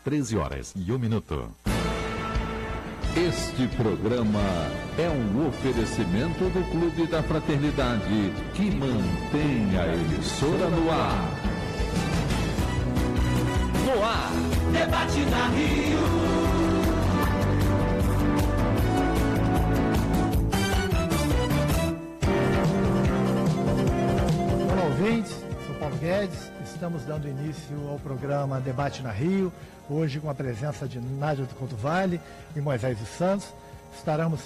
13h01. Este programa é um oferecimento do Clube da Fraternidade, que mantém a emissora no ar. No ar, debate na Rio. Olá, ouvintes, sou Paulo Guedes, estamos dando início ao programa Debate na Rio, hoje com a presença de Nádia do Couto Vale e Moisés dos Santos.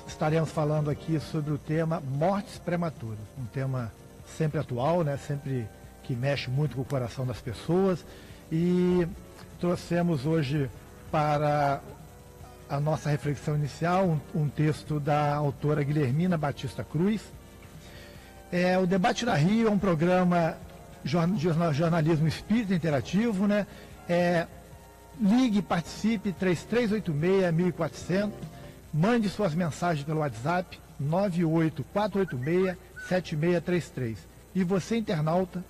Estaremos falando aqui sobre o tema mortes prematuras, um tema sempre atual, né? Sempre que mexe muito com o coração das pessoas, e trouxemos hoje para a nossa reflexão inicial um texto da autora Guilhermina Batista Cruz. O Debate na Rio é um programa de jornalismo espírita interativo, né? Ligue, participe, 3386-1400, mande suas mensagens pelo WhatsApp 98486-7633. E você, internauta,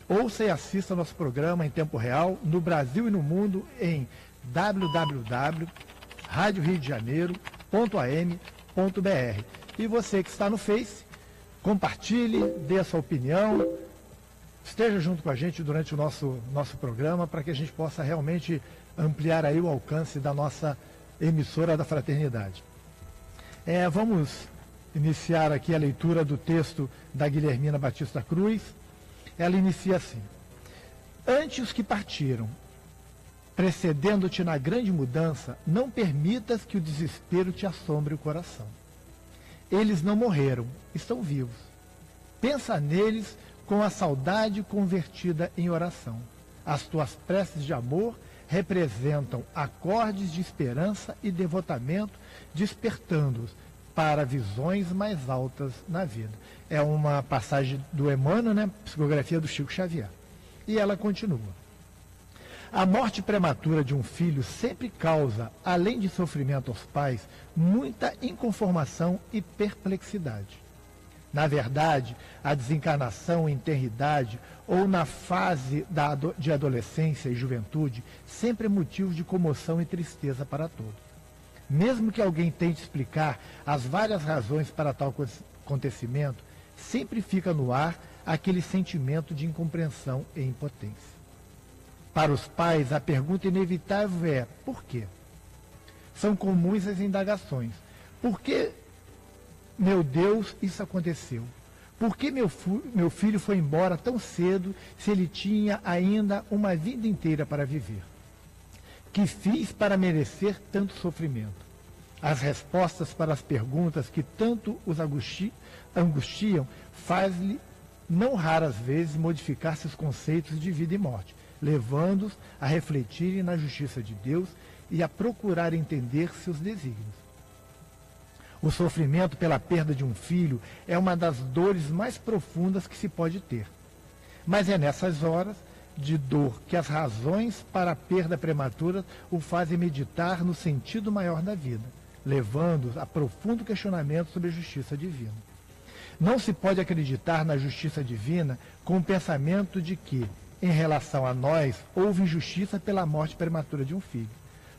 ouça e assista nosso programa em tempo real no Brasil e no mundo em www.radioriodejaneiro.am.br. E você que está no Face, compartilhe, dê a sua opinião, esteja junto com a gente durante o nosso programa, para que a gente possa realmente ampliar aí o alcance da nossa emissora da Fraternidade. Vamos iniciar aqui a leitura do texto da Guilhermina Batista Cruz. Ela inicia assim: antes que partiram, precedendo-te na grande mudança, não permitas que o desespero te assombre o coração. Eles não morreram, estão vivos. Pensa neles com a saudade convertida em oração. As tuas preces de amor representam acordes de esperança e devotamento, despertando-os para visões mais altas na vida. É uma passagem do Emmanuel, né? Psicografia do Chico Xavier. E ela continua: a morte prematura de um filho sempre causa, além de sofrimento aos pais, muita inconformação e perplexidade. Na verdade, a desencarnação em tenridade ou na fase de adolescência e juventude sempre é motivo de comoção e tristeza para todos. Mesmo que alguém tente explicar as várias razões para tal acontecimento, sempre fica no ar aquele sentimento de incompreensão e impotência. Para os pais, a pergunta inevitável é: por quê? São comuns as indagações. Por que, meu Deus, isso aconteceu? Por que meu filho foi embora tão cedo, se ele tinha ainda uma vida inteira para viver? Que fiz para merecer tanto sofrimento? As respostas para as perguntas que tanto os angustiam faz-lhe, não raras vezes, modificar seus conceitos de vida e morte, levando-os a refletirem na justiça de Deus e a procurar entender seus desígnios. O sofrimento pela perda de um filho é uma das dores mais profundas que se pode ter. Mas é nessas horas de dor que as razões para a perda prematura o fazem meditar no sentido maior da vida, levando-os a profundo questionamento sobre a justiça divina. Não se pode acreditar na justiça divina com o pensamento de que, em relação a nós, houve injustiça pela morte prematura de um filho,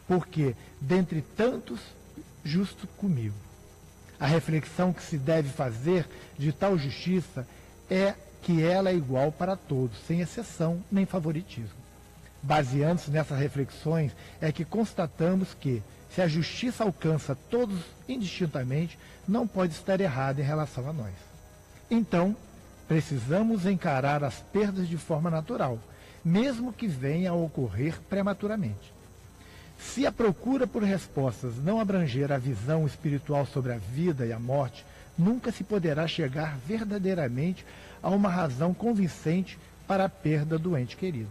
porque, dentre tantos, justo comigo. A reflexão que se deve fazer de tal justiça é que ela é igual para todos, sem exceção nem favoritismo. Baseando-se nessas reflexões, é que constatamos que, se a justiça alcança todos indistintamente, não pode estar errada em relação a nós. Então, precisamos encarar as perdas de forma natural, mesmo que venha a ocorrer prematuramente. Se a procura por respostas não abranger a visão espiritual sobre a vida e a morte, nunca se poderá chegar verdadeiramente a uma razão convincente para a perda do ente querido.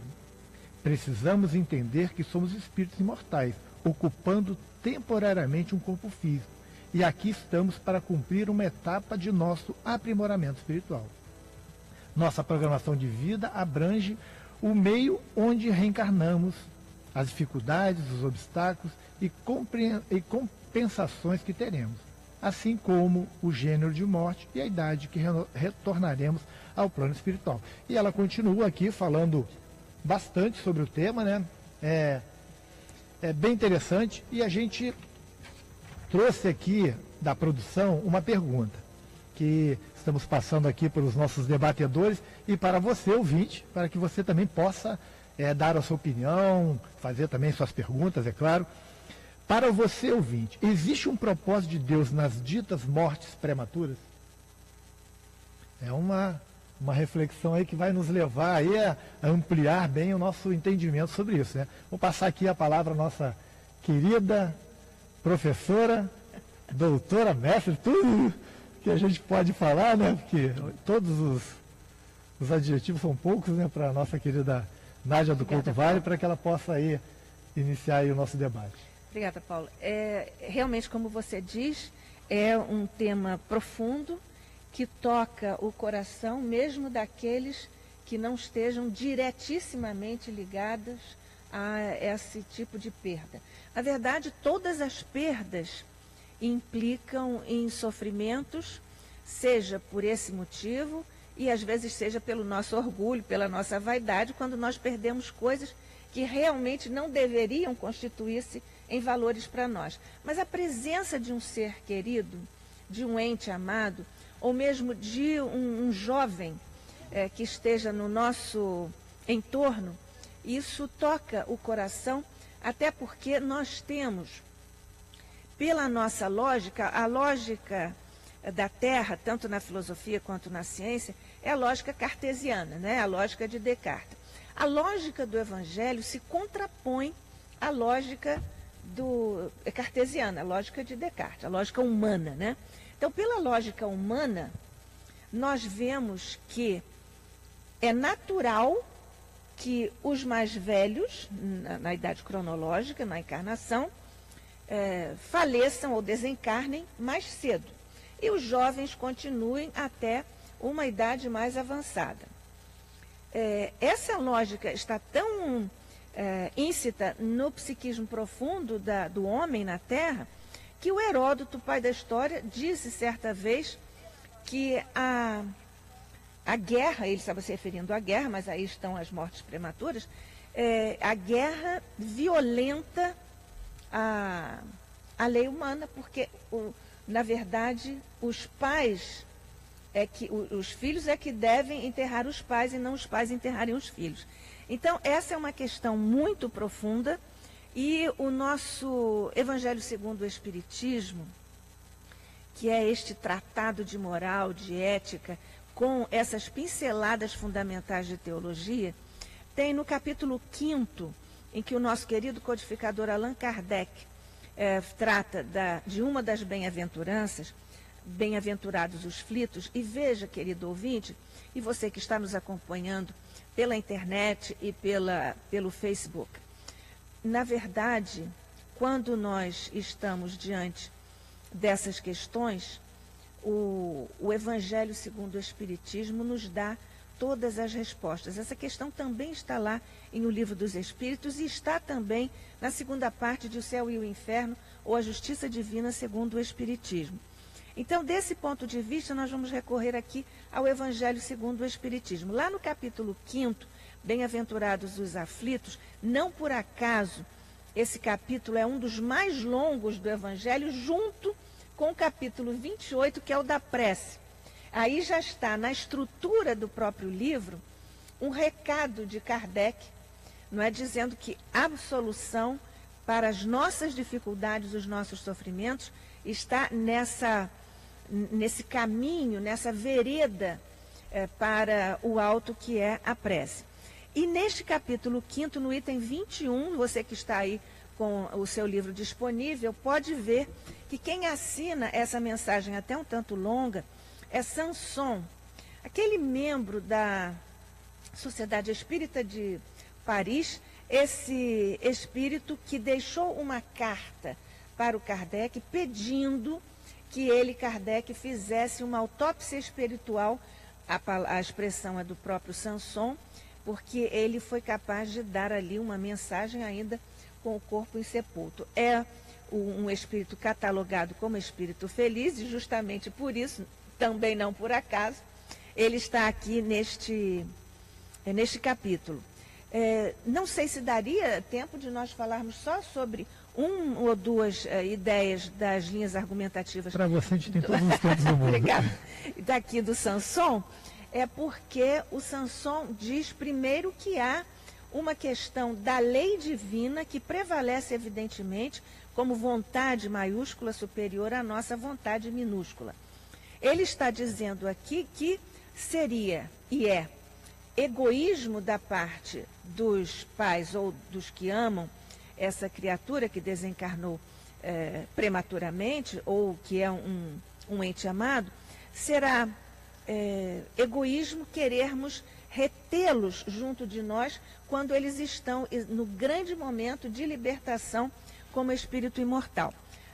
Precisamos entender que somos espíritos imortais, ocupando temporariamente um corpo físico, e aqui estamos para cumprir uma etapa de nosso aprimoramento espiritual. Nossa programação de vida abrange o meio onde reencarnamos, as dificuldades, os obstáculos e compensações que teremos, assim como o gênero de morte e a idade que retornaremos ao plano espiritual. E ela continua aqui falando bastante sobre o tema, né? bem interessante, e a gente trouxe aqui da produção uma pergunta que estamos passando aqui para os nossos debatedores e para você, ouvinte, para que você também possa dar a sua opinião, fazer também suas perguntas, é claro. Para você, ouvinte, existe um propósito de Deus nas ditas mortes prematuras? É uma reflexão aí que vai nos levar aí a ampliar bem o nosso entendimento sobre isso, né? Vou passar aqui a palavra à nossa querida professora, doutora, mestre, tudo que a gente pode falar, né? Porque todos os adjetivos são poucos, né? Para a nossa querida Nádia do Couto Vale, para que ela possa aí iniciar aí o nosso debate. Obrigada, Paulo. Realmente, como você diz, é um tema profundo que toca o coração, mesmo daqueles que não estejam diretissimamente ligados a esse tipo de perda. Na verdade, todas as perdas implicam em sofrimentos, seja por esse motivo e às vezes seja pelo nosso orgulho, pela nossa vaidade, quando nós perdemos coisas que realmente não deveriam constituir-se em valores para nós. Mas a presença de um ser querido, de um ente amado, ou mesmo de um jovem que esteja no nosso entorno, isso toca o coração, até porque nós temos, pela nossa lógica, a lógica da Terra, tanto na filosofia quanto na ciência, é a lógica cartesiana, né? A lógica de Descartes. A lógica do Evangelho se contrapõe à lógica cartesiana, a lógica de Descartes, a lógica humana, né? Então, pela lógica humana, nós vemos que é natural que os mais velhos, na idade cronológica, na encarnação, faleçam ou desencarnem mais cedo. E os jovens continuem até uma idade mais avançada. Essa lógica está tão íncita no psiquismo profundo do homem na Terra, que o Heródoto, pai da história, disse certa vez que a guerra, ele estava se referindo à guerra, mas aí estão as mortes prematuras, a guerra violenta a lei humana, porque, na verdade, os pais, os filhos é que devem enterrar os pais e não os pais enterrarem os filhos. Então, essa é uma questão muito profunda. E o nosso Evangelho segundo o Espiritismo, que é este tratado de moral, de ética, com essas pinceladas fundamentais de teologia, tem no capítulo 5º, em que o nosso querido codificador Allan Kardec trata de uma das bem-aventuranças, bem-aventurados os aflitos, e veja, querido ouvinte, e você que está nos acompanhando pela internet e pelo Facebook, na verdade, quando nós estamos diante dessas questões, o Evangelho segundo o Espiritismo nos dá todas as respostas. Essa questão também está lá em O Livro dos Espíritos e está também na segunda parte de O Céu e o Inferno, ou A Justiça Divina segundo o Espiritismo. Então, desse ponto de vista, nós vamos recorrer aqui ao Evangelho segundo o Espiritismo. Lá no capítulo 5º, Bem-aventurados os aflitos, não por acaso esse capítulo é um dos mais longos do Evangelho, junto com o capítulo 28, que é o da prece. Aí já está na estrutura do próprio livro um recado de Kardec, não é, dizendo que a solução para as nossas dificuldades, os nossos sofrimentos, está nesse caminho, nessa vereda para o alto, que é a prece. E neste capítulo 5º, no item 21, você que está aí com o seu livro disponível, pode ver que quem assina essa mensagem até um tanto longa é Sanson, aquele membro da Sociedade Espírita de Paris, esse espírito que deixou uma carta para o Kardec pedindo que ele, Kardec, fizesse uma autópsia espiritual, a expressão é do próprio Sanson, porque ele foi capaz de dar ali uma mensagem ainda com o corpo insepulto. É um espírito catalogado como espírito feliz, e justamente por isso, também não por acaso, ele está aqui neste capítulo. Não sei se daria tempo de nós falarmos só sobre uma ou duas ideias das linhas argumentativas. Para você, a gente tem todos os tempos do mundo. Obrigada. Daqui do Sanson, é porque o Sanson diz primeiro que há uma questão da lei divina que prevalece evidentemente como vontade maiúscula superior à nossa vontade minúscula. Ele está dizendo aqui que seria e é egoísmo da parte dos pais ou dos que amam essa criatura que desencarnou prematuramente ou que é um ente amado, será egoísmo querermos retê-los junto de nós quando eles estão no grande momento de libertação como espírito imortal.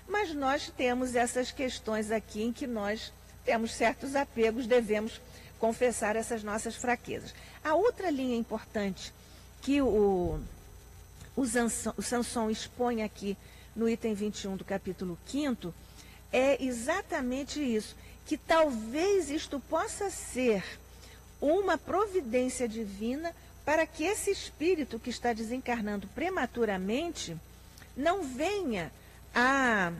Mas nós temos essas questões aqui em que nós temos certos apegos, devemos confessar essas nossas fraquezas. A outra linha importante que o Sanson expõe aqui no item 21 do capítulo 5º é exatamente isso, que talvez isto possa ser uma providência divina para que esse espírito que está desencarnando prematuramente não venha a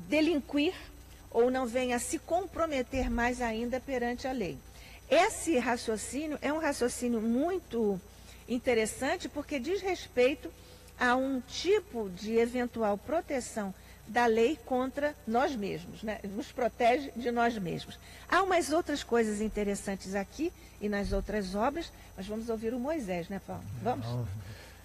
delinquir ou não venha a se comprometer mais ainda perante a lei. Esse raciocínio é um raciocínio muito interessante porque diz respeito a um tipo de eventual proteção da lei contra nós mesmos, né? Nos protege de nós mesmos. Há umas outras coisas interessantes aqui e nas outras obras, mas vamos ouvir o Moisés, né, Paulo? Vamos?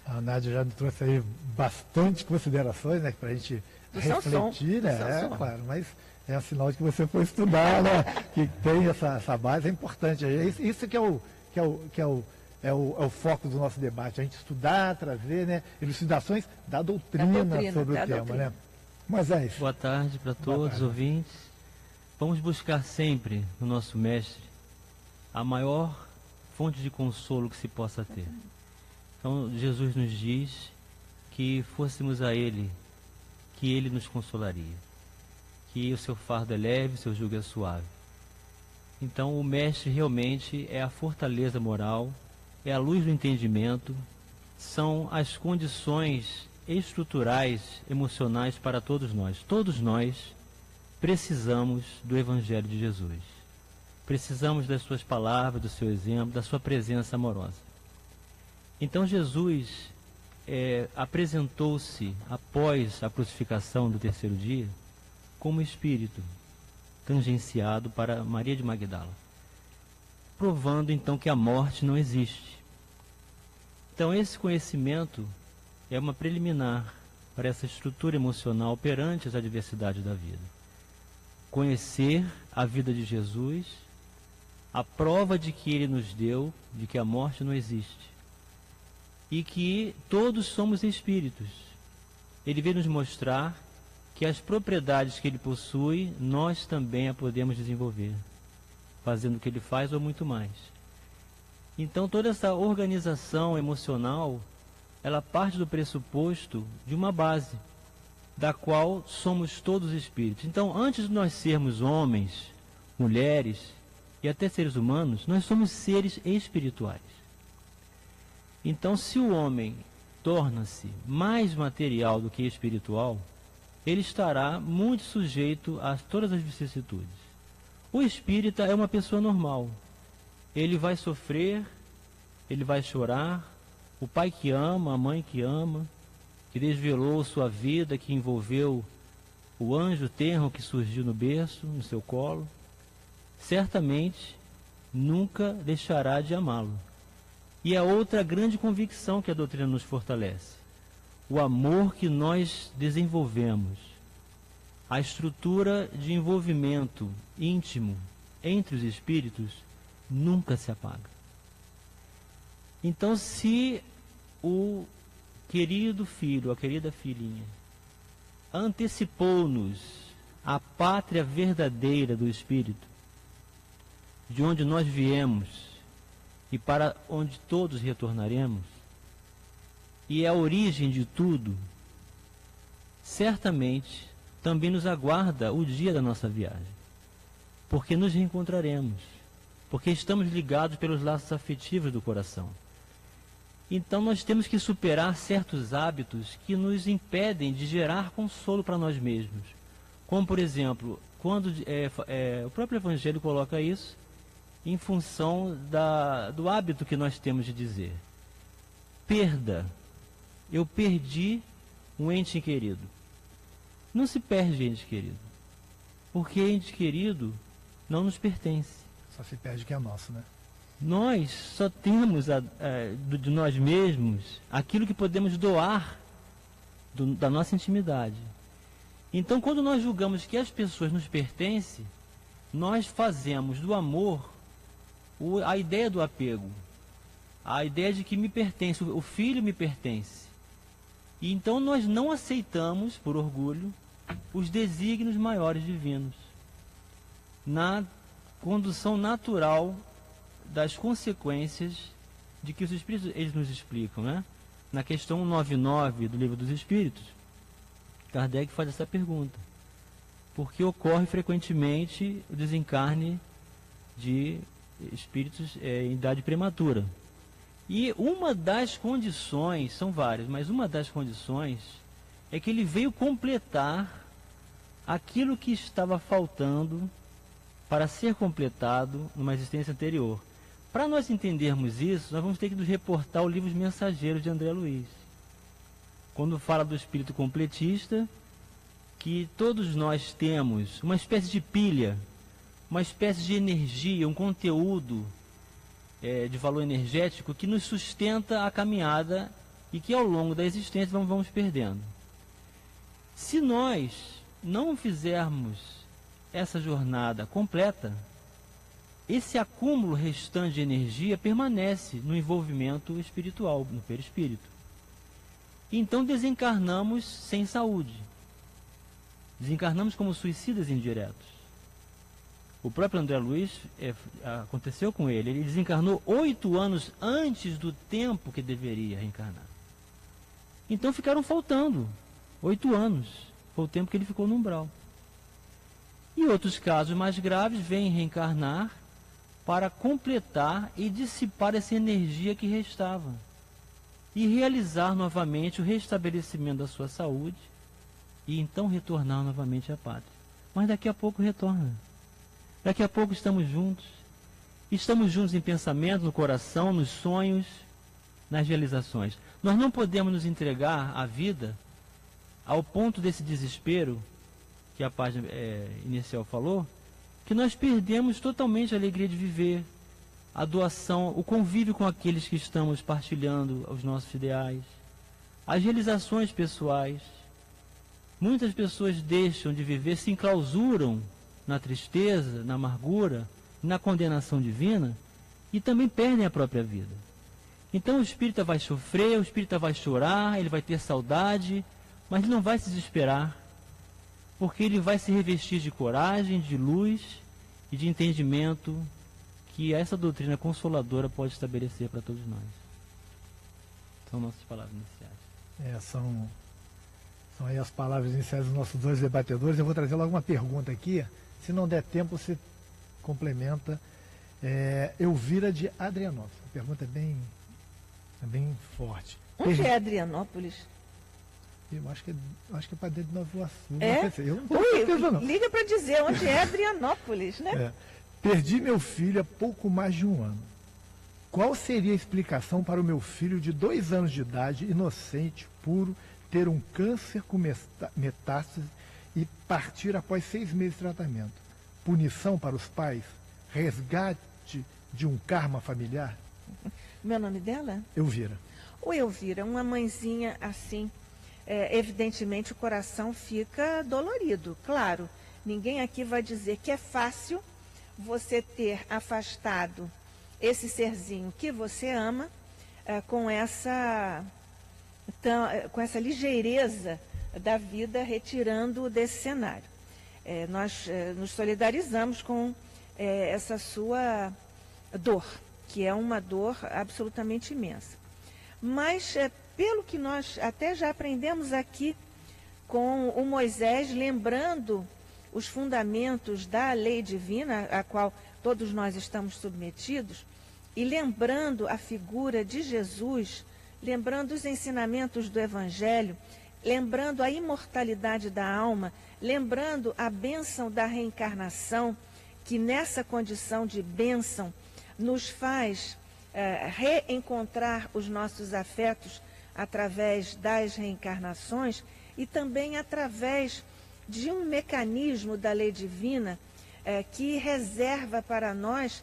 A Nádia já trouxe aí bastante considerações, né, para a gente refletir, né? Claro, mas é um sinal de que você foi estudar, né? Que tem essa base, é importante. Isso que é o foco do nosso debate, a gente estudar, trazer, né, elucidações da doutrina sobre o tema, né? Moisés. Boa tarde para todos os ouvintes. Vamos buscar sempre no nosso mestre a maior fonte de consolo que se possa ter. Então Jesus nos diz que fôssemos a Ele, que Ele nos consolaria, que o seu fardo é leve, o seu jugo é suave. Então o mestre realmente é a fortaleza moral, é a luz do entendimento, são as condições estruturais, emocionais para todos nós. Todos nós precisamos do Evangelho de Jesus. Precisamos das suas palavras, do seu exemplo, da sua presença amorosa. Então Jesus apresentou-se após a crucificação do terceiro dia como espírito tangenciado para Maria de Magdala, provando então que a morte não existe. Então esse conhecimento é uma preliminar para essa estrutura emocional perante as adversidades da vida. Conhecer a vida de Jesus, a prova de que Ele nos deu, de que a morte não existe. E que todos somos espíritos. Ele veio nos mostrar que as propriedades que Ele possui, nós também a podemos desenvolver, fazendo o que Ele faz ou muito mais. Então toda essa organização emocional, ela parte do pressuposto de uma base, da qual somos todos espíritos. Então, antes de nós sermos homens, mulheres e até seres humanos, nós somos seres espirituais. Então, se o homem torna-se mais material do que espiritual, ele estará muito sujeito a todas as vicissitudes. O espírita é uma pessoa normal. Ele vai sofrer, ele vai chorar, o pai que ama, a mãe que ama, que desvelou sua vida, que envolveu o anjo tenro que surgiu no berço, no seu colo, certamente nunca deixará de amá-lo. E é outra grande convicção que a doutrina nos fortalece. O amor que nós desenvolvemos, a estrutura de envolvimento íntimo entre os espíritos nunca se apaga. Então, se o querido filho, a querida filhinha, antecipou-nos a pátria verdadeira do Espírito, de onde nós viemos e para onde todos retornaremos, e é a origem de tudo, certamente também nos aguarda o dia da nossa viagem, porque nos reencontraremos, porque estamos ligados pelos laços afetivos do coração. Então nós temos que superar certos hábitos que nos impedem de gerar consolo para nós mesmos. Como, por exemplo, quando o próprio Evangelho coloca isso em função do hábito que nós temos de dizer. Perda. Eu perdi um ente querido. Não se perde ente querido. Porque ente querido não nos pertence. Só se perde que é nosso, né? Nós só temos de nós mesmos aquilo que podemos doar da nossa intimidade. Então, quando nós julgamos que as pessoas nos pertencem, nós fazemos do amor a ideia do apego, a ideia de que me pertence, o filho me pertence. E então nós não aceitamos, por orgulho, os desígnios maiores divinos, na condução natural das consequências de que os Espíritos eles nos explicam, né? Na questão 199 do Livro dos Espíritos, Kardec faz essa pergunta: por que ocorre frequentemente o desencarne de espíritos em idade prematura? E uma das condições, são várias, mas uma das condições é que ele veio completar aquilo que estava faltando para ser completado numa existência anterior. Para nós entendermos isso, nós vamos ter que nos reportar ao livro Os Mensageiros de André Luiz, quando fala do espírito completista, que todos nós temos uma espécie de pilha, uma espécie de energia, um conteúdo de valor energético que nos sustenta a caminhada e que ao longo da existência vamos perdendo. Se nós não fizermos essa jornada completa, esse acúmulo restante de energia permanece no envolvimento espiritual, no perispírito. Então desencarnamos sem saúde. Desencarnamos como suicidas indiretos. O próprio André Luiz, aconteceu com ele. Ele desencarnou 8 anos antes do tempo que deveria reencarnar. Então ficaram faltando 8 anos. Foi o tempo que ele ficou no umbral. E outros casos mais graves vêm reencarnar para completar e dissipar essa energia que restava e realizar novamente o restabelecimento da sua saúde e então retornar novamente à pátria. Mas daqui a pouco retorna. Daqui a pouco estamos juntos em pensamento, no coração, nos sonhos, nas realizações. Nós não podemos nos entregar à vida ao ponto desse desespero que a página inicial falou, que nós perdemos totalmente a alegria de viver, a doação, o convívio com aqueles que estamos partilhando os nossos ideais, as realizações pessoais. Muitas pessoas deixam de viver, se enclausuram na tristeza, na amargura, na condenação divina e também perdem a própria vida. Então o espírita vai sofrer, o espírita vai chorar, ele vai ter saudade, mas ele não vai se desesperar, porque ele vai se revestir de coragem, de luz e de entendimento que essa doutrina consoladora pode estabelecer para todos nós. São nossas palavras iniciais. São aí as palavras iniciais dos nossos dois debatedores. Eu vou trazer logo uma pergunta aqui. Se não der tempo, você complementa. Elvira de Adrianópolis. A pergunta é bem forte. Onde é Adrianópolis? Eu acho que é para dentro de Nova Iguaçu. É? Eu não tenho certeza, não. Liga para dizer onde é Adrianópolis, né? Perdi meu filho há pouco mais de 1 ano. Qual seria a explicação para o meu filho de 2 anos de idade, inocente, puro, ter um câncer com metástase e partir após 6 meses de tratamento? Punição para os pais? Resgate de um karma familiar? Meu nome dela? Elvira. Ô Elvira, uma mãezinha assim, evidentemente o coração fica dolorido. Claro, ninguém aqui vai dizer que é fácil você ter afastado esse serzinho que você ama com essa ligeireza da vida, retirando desse cenário. Nós nos solidarizamos com essa sua dor, que é uma dor absolutamente imensa. Mas, pelo que nós até já aprendemos aqui com o Moisés, lembrando os fundamentos da lei divina, a qual todos nós estamos submetidos, e lembrando a figura de Jesus lembrando os ensinamentos do Evangelho, lembrando a imortalidade da alma, lembrando a bênção da reencarnação, que nessa condição de bênção nos faz reencontrar os nossos afetos através das reencarnações e também através de um mecanismo da lei divina que reserva para nós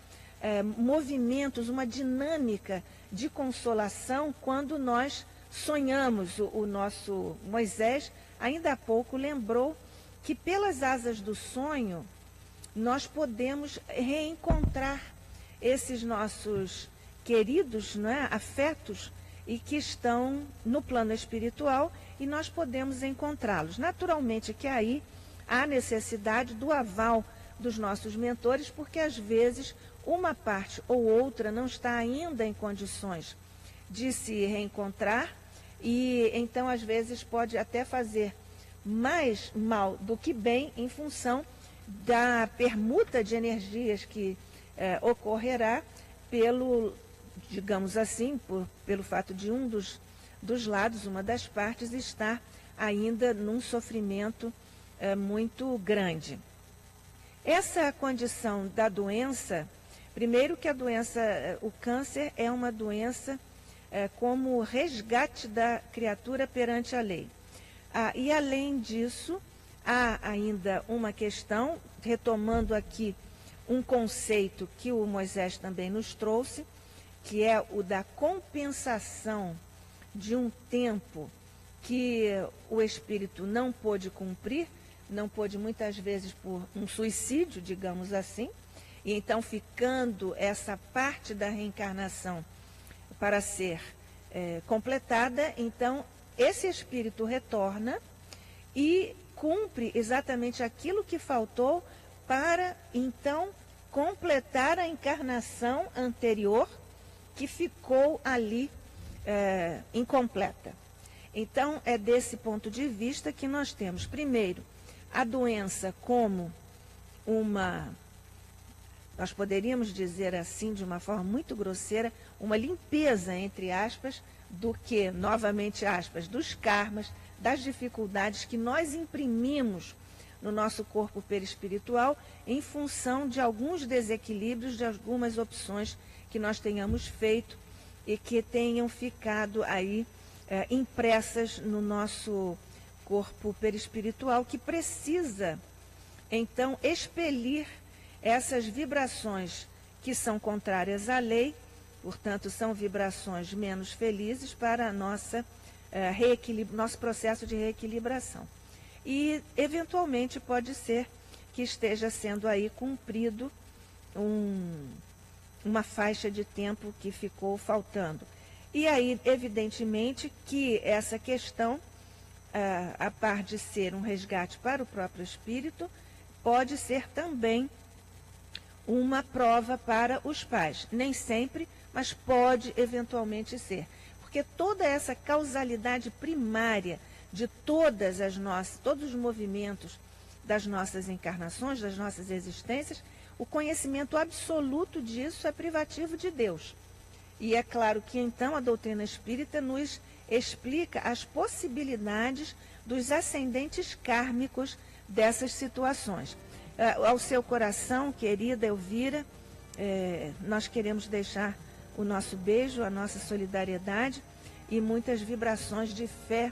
movimentos, uma dinâmica de consolação quando nós sonhamos. O nosso Moisés, ainda há pouco, lembrou que pelas asas do sonho nós podemos reencontrar esses nossos queridos, não é, afetos e que estão no plano espiritual e nós podemos encontrá-los. Naturalmente que aí há necessidade do aval dos nossos mentores, porque às vezes uma parte ou outra não está ainda em condições de se reencontrar e então às vezes pode até fazer mais mal do que bem em função da permuta de energias que ocorrerá pelo, digamos assim, pelo fato de um dos lados, uma das partes, estar ainda num sofrimento muito grande. Essa condição da doença, primeiro que a doença, o câncer é uma doença como resgate da criatura perante a lei. E além disso, há ainda uma questão, retomando aqui um conceito que o Moisés também nos trouxe, que é o da compensação de um tempo que o espírito não pôde cumprir, não pôde muitas vezes por um suicídio, digamos assim, e então ficando essa parte da reencarnação para ser completada, então esse espírito retorna e cumpre exatamente aquilo que faltou para então completar a encarnação anterior que ficou ali incompleta. Então é desse ponto de vista que nós temos, primeiro, a doença como nós poderíamos dizer assim, de uma forma muito grosseira, uma limpeza, entre aspas, do que, novamente aspas, dos karmas, das dificuldades que nós imprimimos no nosso corpo perispiritual em função de alguns desequilíbrios, de algumas opções que nós tenhamos feito e que tenham ficado aí impressas no nosso corpo perispiritual, que precisa, então, expelir essas vibrações que são contrárias à lei, portanto, são vibrações menos felizes para nosso processo de reequilibração. E, eventualmente, pode ser que esteja sendo aí cumprido uma faixa de tempo que ficou faltando. E aí, evidentemente, que essa questão, a par de ser um resgate para o próprio espírito, pode ser também uma prova para os pais. Nem sempre, mas pode eventualmente ser. Porque toda essa causalidade primária de todos os movimentos das nossas encarnações, das nossas existências, o conhecimento absoluto disso é privativo de Deus. E é claro que então a doutrina espírita nos explica as possibilidades dos ascendentes kármicos dessas situações. Ao seu coração, querida Elvira, nós queremos deixar o nosso beijo, a nossa solidariedade e muitas vibrações de fé,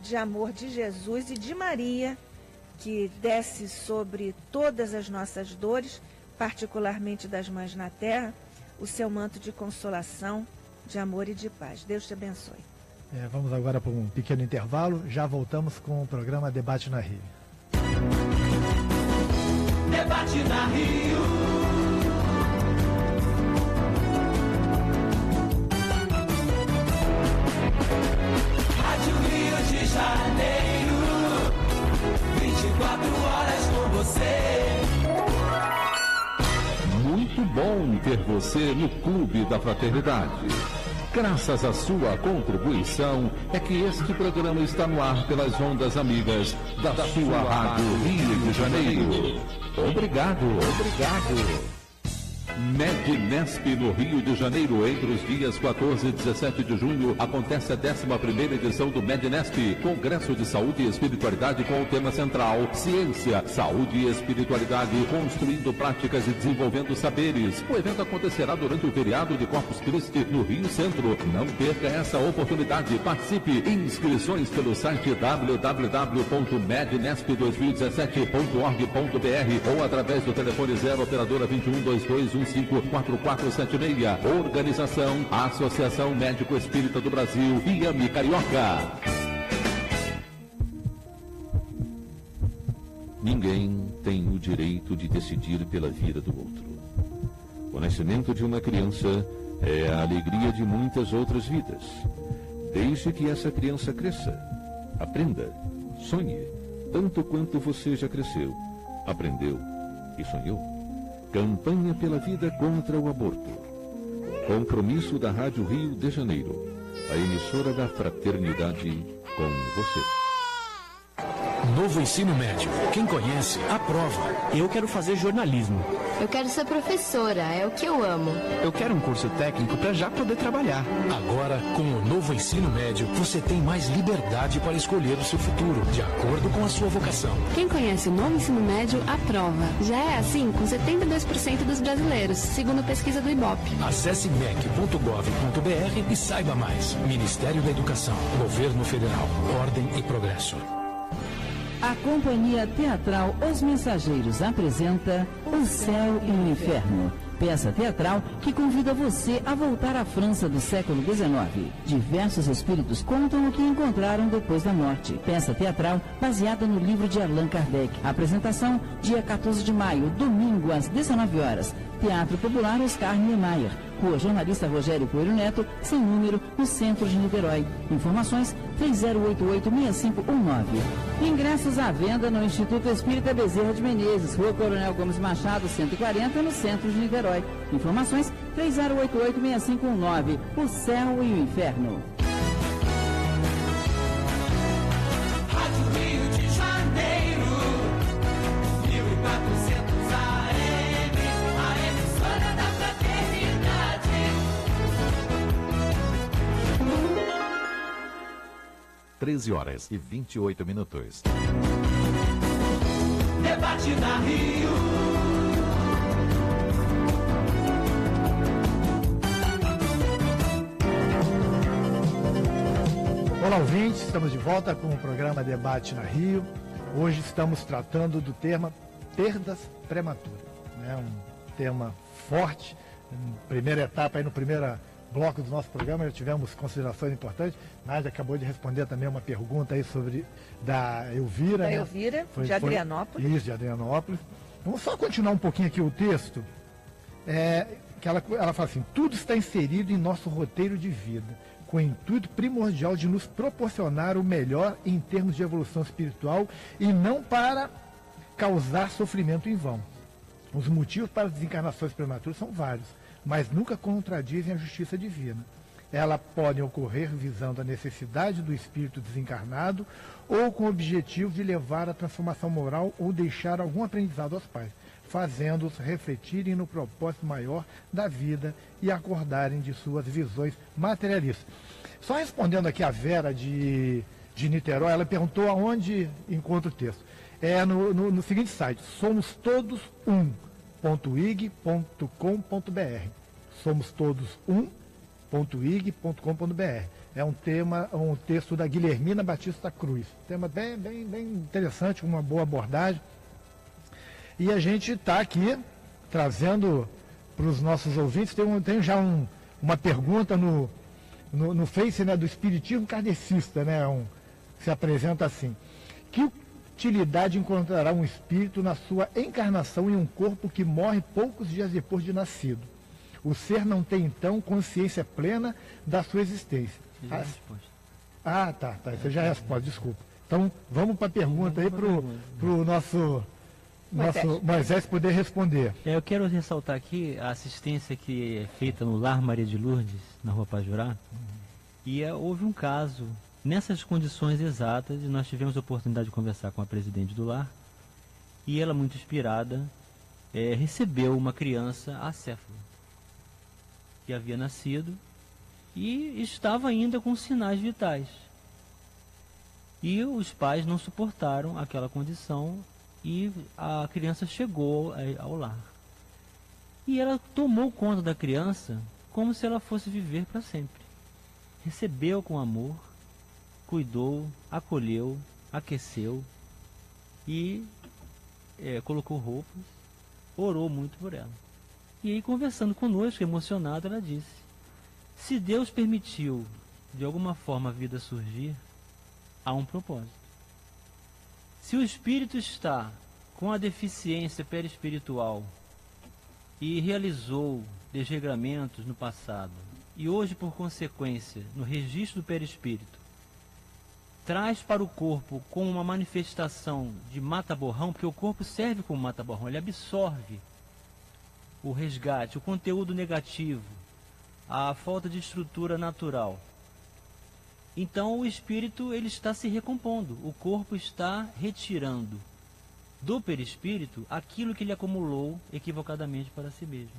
de amor de Jesus e de Maria, que desce sobre todas as nossas dores, particularmente das mães na terra, o seu manto de consolação, de amor e de paz. Deus te abençoe. Vamos agora para um pequeno intervalo, já voltamos com o programa Debate na Rio. Debate na Rio. Rádio Rio de Janeiro, 24 horas com você. Muito bom ter você no Clube da Fraternidade. Graças à sua contribuição é que este programa está no ar pelas ondas amigas da sua Rádio Rio de Janeiro. Obrigado, obrigado. Mednesp no Rio de Janeiro, entre os dias 14 e 17 de junho, acontece a 11ª edição do Mednesp, Congresso de Saúde e Espiritualidade, com o tema central Ciência, Saúde e Espiritualidade, construindo práticas e desenvolvendo saberes. O evento acontecerá durante o feriado de Corpus Christi, no Rio Centro. Não perca essa oportunidade. Participe. Inscrições pelo site www.mednesp2017.org.br ou através do telefone 0 operadora 2122154476. Organização Associação Médico Espírita do Brasil, Iame Carioca. Ninguém tem o direito de decidir pela vida do outro. O nascimento de uma criança é a alegria de muitas outras vidas. Deixe que essa criança cresça, aprenda, sonhe, tanto quanto você já cresceu, aprendeu e sonhou. Campanha pela vida contra o aborto. Compromisso da Rádio Rio de Janeiro, a emissora da fraternidade com você. Novo ensino médio. Quem conhece, aprova. Eu quero fazer jornalismo. Eu quero ser professora, é o que eu amo. Eu quero um curso técnico para já poder trabalhar. Agora, com o novo ensino médio, você tem mais liberdade para escolher o seu futuro, de acordo com a sua vocação. Quem conhece o novo ensino médio, aprova. Já é assim com 72% dos brasileiros, segundo pesquisa do IBOP. Acesse mec.gov.br e saiba mais. Ministério da Educação, Governo Federal, Ordem e Progresso. A Companhia Teatral Os Mensageiros apresenta O Céu e o Inferno, peça teatral que convida você a voltar à França do século XIX. Diversos espíritos contam o que encontraram depois da morte. Peça teatral baseada no livro de Allan Kardec. Apresentação dia 14 de maio, domingo às 19 horas. Teatro Popular Oscar Niemeyer, Rua Jornalista Rogério Coelho Neto, sem número, no centro de Niterói. Informações 3088-6519. Ingressos à venda no Instituto Espírita Bezerra de Menezes, Rua Coronel Gomes Machado, 140, no centro de Niterói. Informações 3088-6519. O Céu e o Inferno. Rádio Rio de Janeiro, 1400 AM, a emissora da fraternidade. Treze horas e 28 minutos. Debate na Rio. Olá, ouvintes, estamos de volta com o programa Debate na Rio. Hoje estamos tratando do tema perdas prematuras, né? Um tema forte. Primeira etapa, aí no primeiro bloco do nosso programa, já tivemos considerações importantes. Nádia acabou de responder também uma pergunta aí sobre da Elvira. Da Elvira, de Adrianópolis. Isso, de Adrianópolis. Vamos só continuar um pouquinho aqui o texto. Que ela fala assim: tudo está inserido em nosso roteiro de vida, com o intuito primordial de nos proporcionar o melhor em termos de evolução espiritual e não para causar sofrimento em vão. Os motivos para as desencarnações prematuras são vários, mas nunca contradizem a justiça divina. Elas podem ocorrer visando a necessidade do espírito desencarnado ou com o objetivo de levar à transformação moral ou deixar algum aprendizado aos pais, fazendo-os refletirem no propósito maior da vida e acordarem de suas visões materialistas. Só respondendo aqui a Vera de Niterói, ela perguntou aonde encontra o texto. No seguinte site, somostodos1.ig.com.br. somostodos1.ig.com.br. É um texto da Guilhermina Batista Cruz. Tema bem interessante, uma boa abordagem. E a gente está aqui trazendo para os nossos ouvintes, tem já uma pergunta no Face, né, do Espiritismo Kardecista, né, se apresenta assim: que utilidade encontrará um espírito na sua encarnação em um corpo que morre poucos dias depois de nascido? O ser não tem, então, consciência plena da sua existência. Tá. Você já responde, desculpa. Então, vamos para a pergunta aí para o nosso Moisés poder responder. Eu quero ressaltar aqui a assistência que é feita no Lar Maria de Lourdes, na Rua Pajurá. E houve um caso, nessas condições exatas, e nós tivemos a oportunidade de conversar com a presidente do lar. E ela, muito inspirada, recebeu uma criança acéfala, que havia nascido e estava ainda com sinais vitais. E os pais não suportaram aquela condição e a criança chegou ao lar. E ela tomou conta da criança como se ela fosse viver para sempre. Recebeu com amor, cuidou, acolheu, aqueceu e colocou roupas, orou muito por ela. E aí, conversando conosco, emocionada, ela disse: se Deus permitiu de alguma forma a vida surgir, há um propósito. Se o espírito está com a deficiência perispiritual e realizou desregramentos no passado, e hoje, por consequência, no registro do perispírito, traz para o corpo como uma manifestação de mata-borrão, porque o corpo serve como mata-borrão, ele absorve o resgate, o conteúdo negativo, a falta de estrutura natural. Então o espírito ele está se recompondo, o corpo está retirando do perispírito aquilo que ele acumulou equivocadamente para si mesmo.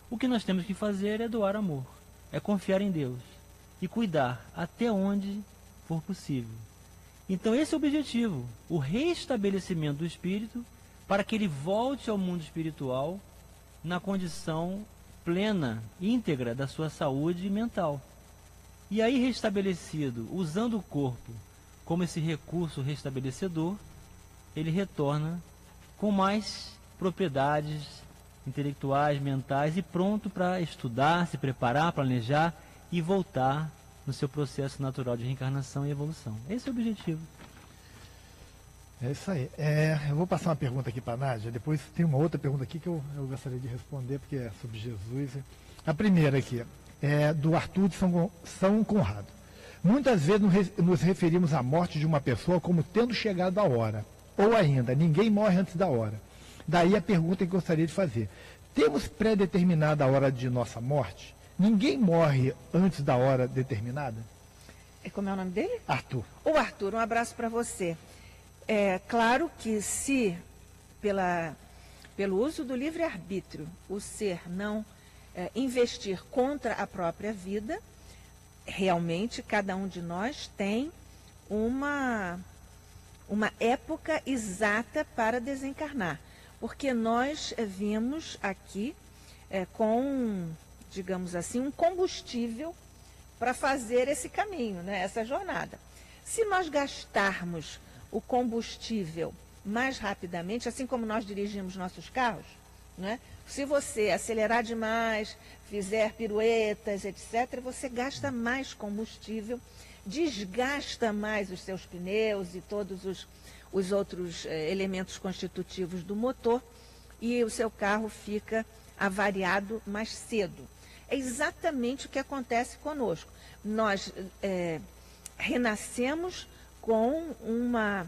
O que nós temos que fazer é doar amor, é confiar em Deus e cuidar até onde for possível. Então esse é o objetivo, o restabelecimento do espírito para que ele volte ao mundo espiritual na condição plena, íntegra da sua saúde mental. E aí, restabelecido, usando o corpo como esse recurso restabelecedor, ele retorna com mais propriedades intelectuais, mentais e pronto para estudar, se preparar, planejar e voltar no seu processo natural de reencarnação e evolução. Esse é o objetivo. É isso aí. Eu vou passar uma pergunta aqui para a Nádia, depois tem uma outra pergunta aqui que eu gostaria de responder, porque é sobre Jesus. A primeira aqui é do Arthur de São Conrado. Muitas vezes nos referimos à morte de uma pessoa como tendo chegado a hora, ou ainda, ninguém morre antes da hora. Daí a pergunta que gostaria de fazer. Temos pré-determinada a hora de nossa morte? Ninguém morre antes da hora determinada? Como é o nome dele? Arthur. O Arthur, um abraço para você. É claro que se, pelo uso do livre-arbítrio, o ser não investir contra a própria vida, realmente cada um de nós tem uma época exata para desencarnar. Porque nós vimos aqui com, digamos assim, um combustível para fazer esse caminho, né, essa jornada. Se nós gastarmos o combustível mais rapidamente, assim como nós dirigimos nossos carros, né? Se você acelerar demais, fizer piruetas, etc., você gasta mais combustível, desgasta mais os seus pneus e todos os outros elementos constitutivos do motor, e o seu carro fica avariado mais cedo. É exatamente o que acontece conosco. Nós renascemos com uma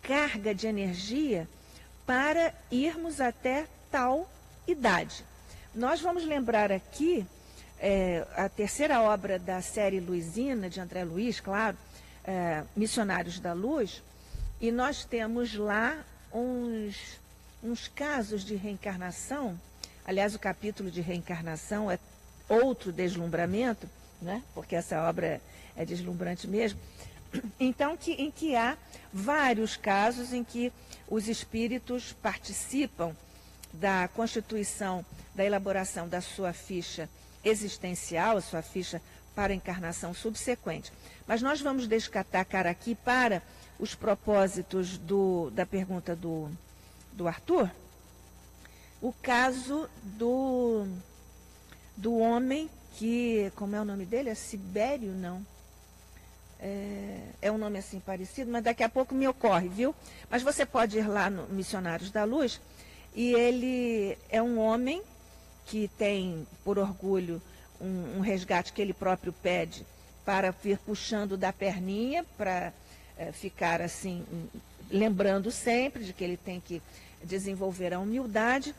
carga de energia para irmos até tal idade. Nós vamos lembrar aqui a terceira obra da série Luisina, de André Luiz, claro, Missionários da Luz, e nós temos lá uns casos de reencarnação. Aliás, o capítulo de reencarnação é outro deslumbramento, né? Porque essa obra é deslumbrante mesmo. Então, em que há vários casos em que os espíritos participam da constituição, da elaboração da sua ficha existencial, a sua ficha para a encarnação subsequente. Mas nós vamos destacar aqui para os propósitos da pergunta do Arthur, o caso do homem que, como é o nome dele? É Sibério, não? É um nome assim parecido, mas daqui a pouco me ocorre, viu? Mas você pode ir lá no Missionários da Luz, e ele é um homem que tem, por orgulho, um resgate que ele próprio pede para vir puxando da perninha, para ficar assim, lembrando sempre de que ele tem que desenvolver a humildade.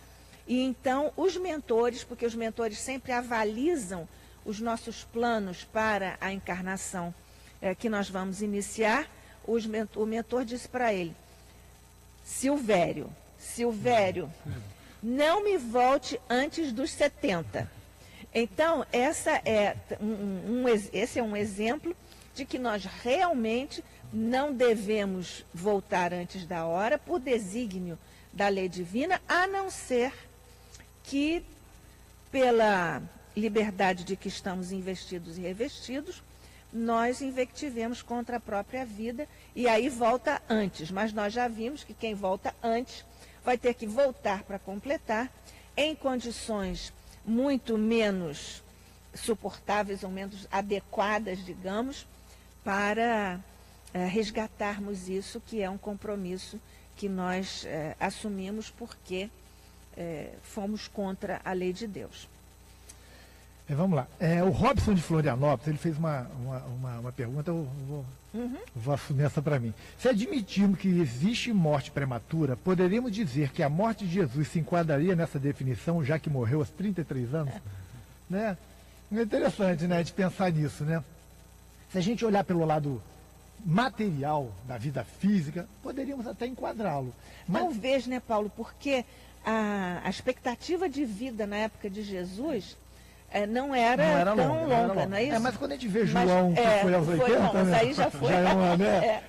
E então os mentores, porque os mentores sempre avalizam os nossos planos para a encarnação que nós vamos iniciar, o mentor disse para ele: Silvério, Silvério, não me volte antes dos 70. Então, esse é um exemplo de que nós realmente não devemos voltar antes da hora por desígnio da lei divina, a não ser que, pela liberdade de que estamos investidos e revestidos, nós invectivemos contra a própria vida e aí volta antes. Mas nós já vimos que quem volta antes vai ter que voltar para completar em condições muito menos suportáveis ou menos adequadas, digamos, para resgatarmos isso, que é um compromisso que nós assumimos porque fomos contra a lei de Deus. Vamos lá. O Robson de Florianópolis, ele fez uma pergunta, eu vou assumir essa para mim. Se admitirmos que existe morte prematura, poderíamos dizer que a morte de Jesus se enquadraria nessa definição, já que morreu aos 33 anos? Né? É interessante, né, de pensar nisso, né? Se a gente olhar pelo lado material da vida física, poderíamos até enquadrá-lo. Mas... Talvez, né, Paulo, porque a expectativa de vida na época de Jesus não era tão longa, não é isso? Mas quando a gente vê João, que foi aos 80, né? Aí já foi. Já é uma, né?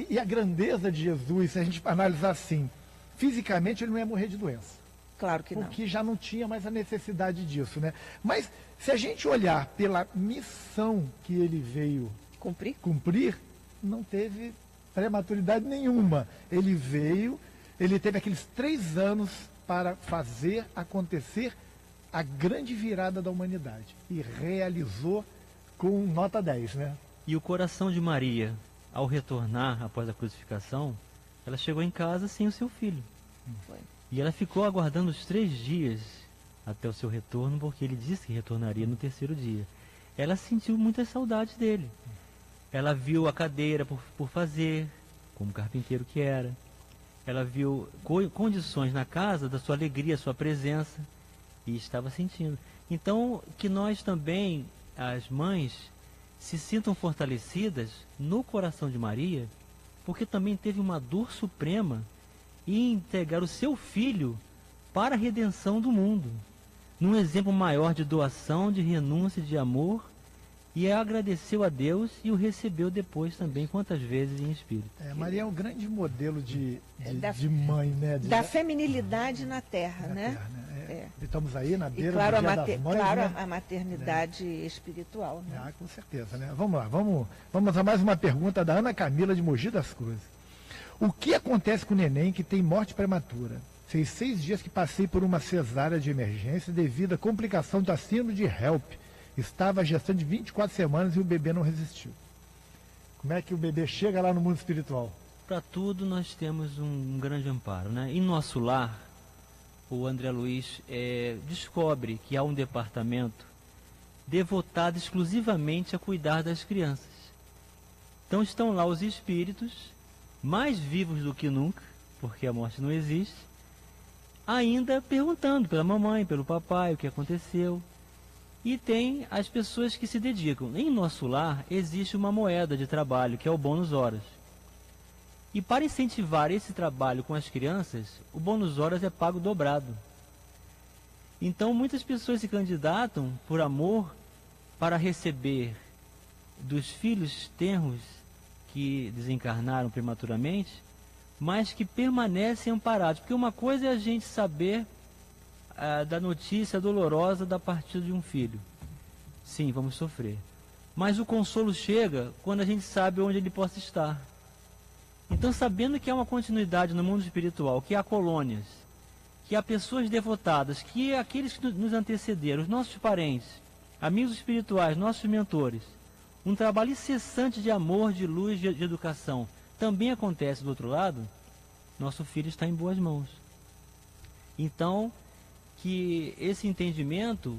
E a grandeza de Jesus, se a gente analisar assim, fisicamente ele não ia morrer de doença. Claro que não. Porque já não tinha mais a necessidade disso, né? Mas se a gente olhar pela missão que ele veio cumprir, não teve prematuridade nenhuma. Ele veio, ele teve aqueles 3 anos para fazer acontecer a grande virada da humanidade. E realizou com nota 10, né? E o coração de Maria, ao retornar após a crucificação, ela chegou em casa sem o seu filho. Foi. E ela ficou aguardando os 3 dias até o seu retorno, porque ele disse que retornaria no 3º dia. Ela sentiu muitas saudades dele. Ela viu a cadeira por fazer, como carpinteiro que era. Ela viu condições na casa da sua alegria, sua presença, e estava sentindo. Então, que nós também, as mães, se sintam fortalecidas no coração de Maria, porque também teve uma dor suprema em entregar o seu filho para a redenção do mundo, num exemplo maior de doação, de renúncia, de amor, e agradeceu a Deus e o recebeu depois também, quantas vezes em espírito. Maria é um grande modelo de mãe, né? Da feminilidade na terra, né? Estamos aí na beira claro, do Dia das Mães, claro, né? a maternidade espiritual. Né? Com certeza, né? Vamos lá, vamos a mais uma pergunta da Ana Camila de Mogi das Cruzes. O que acontece com o neném que tem morte prematura? Fez 6 dias que passei por uma cesárea de emergência devido à complicação da síndrome de HELP. Estava gestando de 24 semanas e o bebê não resistiu. Como é que o bebê chega lá no mundo espiritual? Para tudo nós temos um grande amparo, né? Em nosso lar, o André Luiz descobre que há um departamento devotado exclusivamente a cuidar das crianças. Então estão lá os espíritos, mais vivos do que nunca, porque a morte não existe, ainda perguntando pela mamãe, pelo papai, o que aconteceu. E tem as pessoas que se dedicam. Em nosso lar existe uma moeda de trabalho, que é o bônus horas. E para incentivar esse trabalho com as crianças, o bônus horas é pago dobrado. Então muitas pessoas se candidatam por amor para receber dos filhos tenros que desencarnaram prematuramente, mas que permanecem amparados. Porque uma coisa é a gente saber da notícia dolorosa da partida de um filho. Sim, vamos sofrer. Mas o consolo chega quando a gente sabe onde ele possa estar. Então, sabendo que há uma continuidade no mundo espiritual, que há colônias, que há pessoas devotadas, que aqueles que nos antecederam, os nossos parentes, amigos espirituais, nossos mentores, um trabalho incessante de amor, de luz, de educação, também acontece do outro lado, nosso filho está em boas mãos. Então, que esse entendimento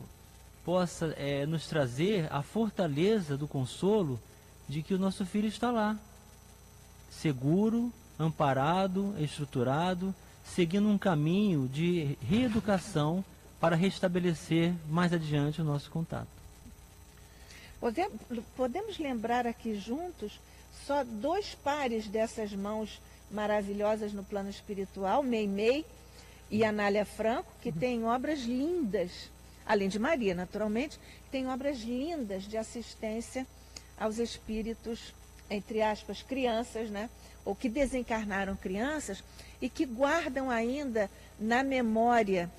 possa nos trazer a fortaleza do consolo de que o nosso filho está lá, seguro, amparado, estruturado, seguindo um caminho de reeducação para restabelecer mais adiante o nosso contato. Podemos lembrar aqui juntos só 2 pares dessas mãos maravilhosas no plano espiritual, Meimei e Anália Franco, que têm obras lindas, além de Maria, naturalmente, tem obras lindas de assistência aos espíritos, entre aspas, crianças, né? Ou que desencarnaram crianças e que guardam ainda na memória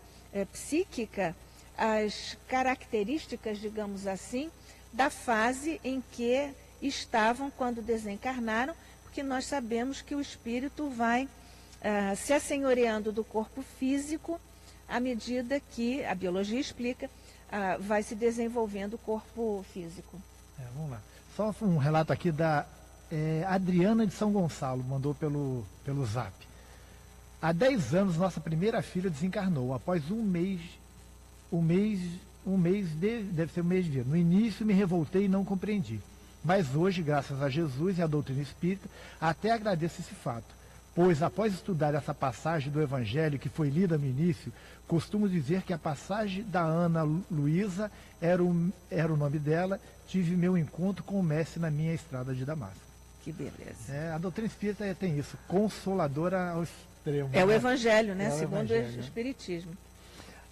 psíquica as características, digamos assim, da fase em que estavam quando desencarnaram, porque nós sabemos que o espírito vai se assenhoreando do corpo físico à medida que, a biologia explica, vai se desenvolvendo o corpo físico. Vamos lá. Só um relato aqui da Adriana de São Gonçalo, mandou pelo Zap. Há 10 anos, nossa primeira filha desencarnou. Após deve ser um mês de vida. No início me revoltei e não compreendi. Mas hoje, graças a Jesus e à doutrina espírita, até agradeço esse fato. Pois após estudar essa passagem do Evangelho que foi lida no início, costumo dizer que a passagem da Ana Luísa era o nome dela, tive meu encontro com o mestre na minha estrada de Damasco. Que beleza. A doutrina espírita tem isso, consoladora ao extremo. É o Evangelho, né? É o Segundo Evangelho, o Espiritismo.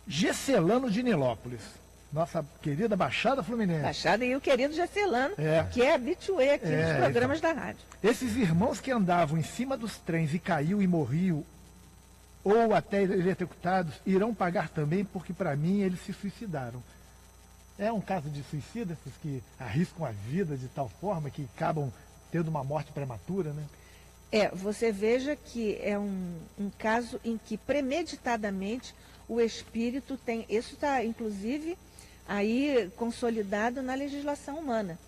Gesselano de Nilópolis, nossa querida Baixada Fluminense. Baixada e o querido Gesselano, que é habituê aqui nos programas da rádio. Esses irmãos que andavam em cima dos trens e caiu e morriam, ou até eletrocutados, irão pagar também, porque para mim eles se suicidaram. É um caso de suicídio, esses que arriscam a vida de tal forma que acabam tendo uma morte prematura, né? Você veja que é um caso em que premeditadamente o espírito tem, isso está inclusive aí consolidado na legislação humana.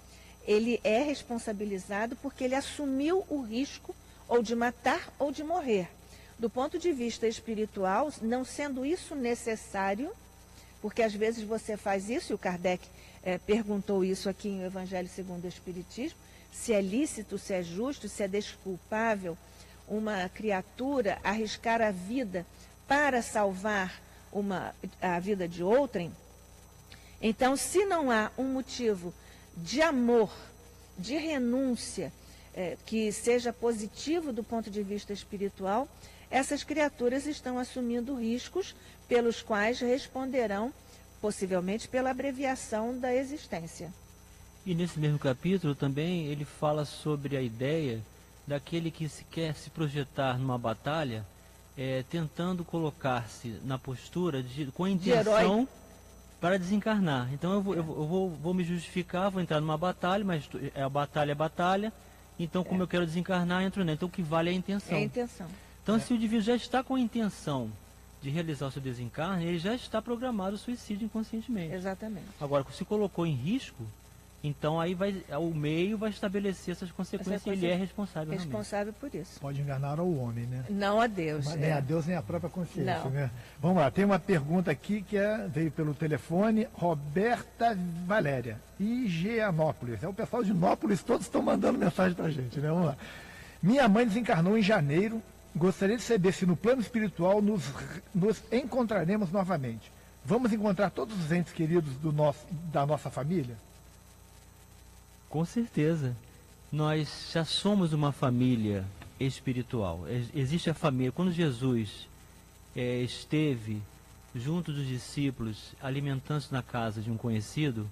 Ele é responsabilizado porque ele assumiu o risco ou de matar ou de morrer. Do ponto de vista espiritual, não sendo isso necessário, porque às vezes você faz isso, e o Kardec perguntou isso aqui em Evangelho segundo o Espiritismo, se é lícito, se é justo, se é desculpável uma criatura arriscar a vida para salvar a vida de outrem. Então, se não há um motivo de amor, de renúncia, que seja positivo do ponto de vista espiritual, essas criaturas estão assumindo riscos pelos quais responderão, possivelmente, pela abreviação da existência. E nesse mesmo capítulo também ele fala sobre a ideia daquele que quer se projetar numa batalha, tentando colocar-se na postura com a intenção para desencarnar. Então eu vou me justificar, vou entrar numa batalha, mas a batalha é batalha, então como eu quero desencarnar, entro nela. Então o que vale é a intenção. É a intenção. Então se o indivíduo já está com a intenção de realizar o seu desencarne, ele já está programado o suicídio inconscientemente. Exatamente. Agora, se colocou em risco, então aí o meio vai estabelecer essas consequências e ele é responsável. Responsável por isso. Pode enganar ao homem, né? Não a Deus. Mas nem a Deus, nem a própria consciência, Não. né? Vamos lá, tem uma pergunta aqui que veio pelo telefone, Roberta Valéria, Higienópolis. É o pessoal de Nópolis, todos estão mandando mensagem pra gente, né? Vamos lá. Minha mãe desencarnou em janeiro. Gostaria de saber se no plano espiritual nos encontraremos novamente. Vamos encontrar todos os entes queridos da nossa família? Com certeza. Nós já somos uma família espiritual. Existe a família. Quando Jesus esteve junto dos discípulos, alimentando-se na casa de um conhecido,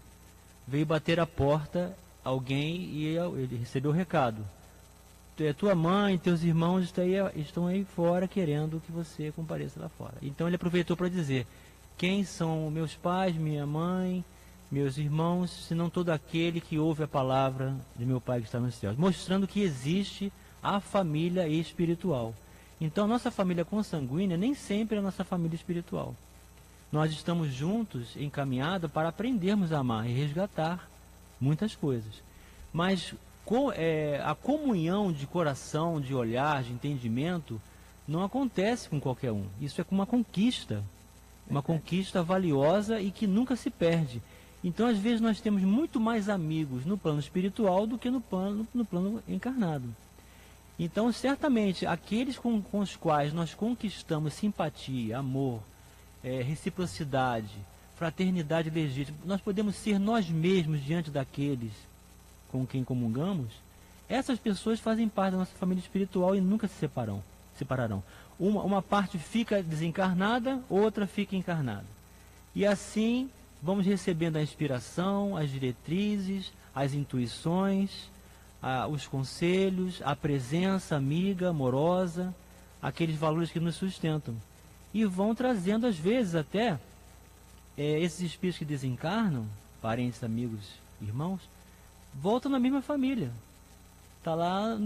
veio bater a porta alguém e ele recebeu o recado. Tua mãe, teus irmãos estão aí fora querendo que você compareça lá fora. Então ele aproveitou para dizer: quem são meus pais, minha mãe, meus irmãos, senão todo aquele que ouve a palavra de meu Pai que está nos céus, mostrando que existe a família espiritual. Então, a nossa família consanguínea nem sempre é a nossa família espiritual. Nós estamos juntos, encaminhados para aprendermos a amar e resgatar muitas coisas. Mas a comunhão de coração, de olhar, de entendimento, não acontece com qualquer um. Isso é uma conquista valiosa e que nunca se perde. Então, às vezes, nós temos muito mais amigos no plano espiritual do que no plano encarnado. Então, certamente, aqueles com os quais nós conquistamos simpatia, amor, reciprocidade, fraternidade legítima, nós podemos ser nós mesmos diante daqueles com quem comungamos, Essas pessoas fazem parte da nossa família espiritual e nunca se separarão. Uma parte fica desencarnada, outra fica encarnada. E assim vamos recebendo a inspiração, as diretrizes, as intuições, os conselhos, a presença amiga, amorosa, aqueles valores que nos sustentam. E vão trazendo, às vezes, até esses espíritos que desencarnam, parentes, amigos, irmãos, voltam na mesma família. Está lá